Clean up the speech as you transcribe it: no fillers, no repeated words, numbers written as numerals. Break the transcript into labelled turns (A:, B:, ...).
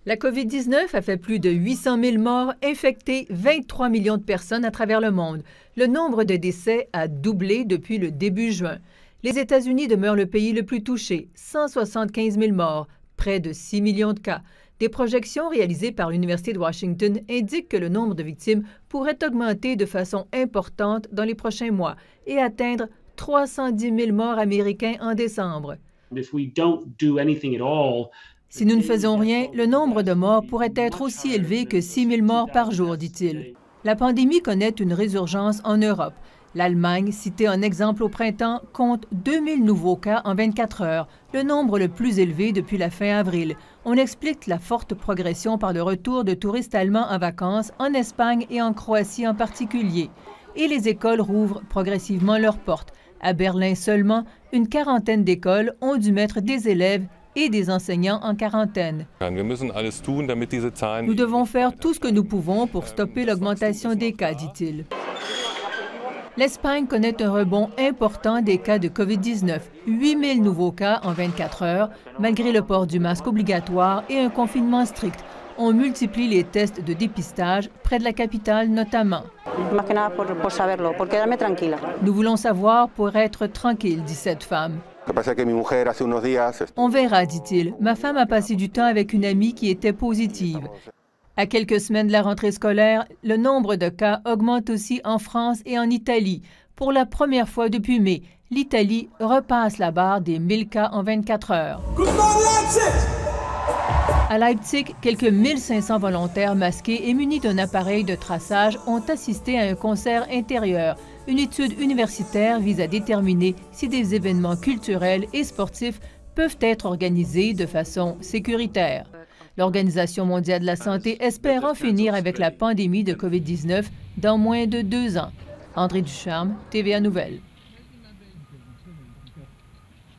A: La COVID-19 a fait plus de 800 000 morts, infecté 23 millions de personnes à travers le monde. Le nombre de décès a doublé depuis le début juin. Les États-Unis demeurent le pays le plus touché, 175 000 morts, près de 6 millions de cas. Des projections réalisées par l'Université de Washington indiquent que le nombre de victimes pourrait augmenter de façon importante dans les prochains mois et atteindre 310 000 morts américains en décembre. Si nous ne faisons rien, le nombre de morts pourrait être aussi élevé que 6 000 morts par jour, dit-il. La pandémie connaît une résurgence en Europe. L'Allemagne, citée en exemple au printemps, compte 2 000 nouveaux cas en 24 heures, le nombre le plus élevé depuis la fin avril. On explique la forte progression par le retour de touristes allemands en vacances en Espagne et en Croatie en particulier. Et les écoles rouvrent progressivement leurs portes. À Berlin seulement, une quarantaine d'écoles ont dû mettre des élèves et des enseignants en quarantaine. Nous devons faire tout ce que nous pouvons pour stopper l'augmentation des cas, dit-il. L'Espagne connaît un rebond important des cas de COVID-19, 8 000 nouveaux cas en 24 heures, malgré le port du masque obligatoire et un confinement strict. On multiplie les tests de dépistage, près de la capitale notamment. Nous voulons savoir pour être tranquille, dit cette femme. On verra, dit-il. Ma femme a passé du temps avec une amie qui était positive. À quelques semaines de la rentrée scolaire, le nombre de cas augmente aussi en France et en Italie. Pour la première fois depuis mai, l'Italie repasse la barre des 1000 cas en 24 heures. À Leipzig, quelques 1500 volontaires masqués et munis d'un appareil de traçage ont assisté à un concert intérieur. Une étude universitaire vise à déterminer si des événements culturels et sportifs peuvent être organisés de façon sécuritaire. L'Organisation mondiale de la santé espère en finir avec la pandémie de COVID-19 dans moins de 2 ans. André Ducharme, TVA Nouvelles.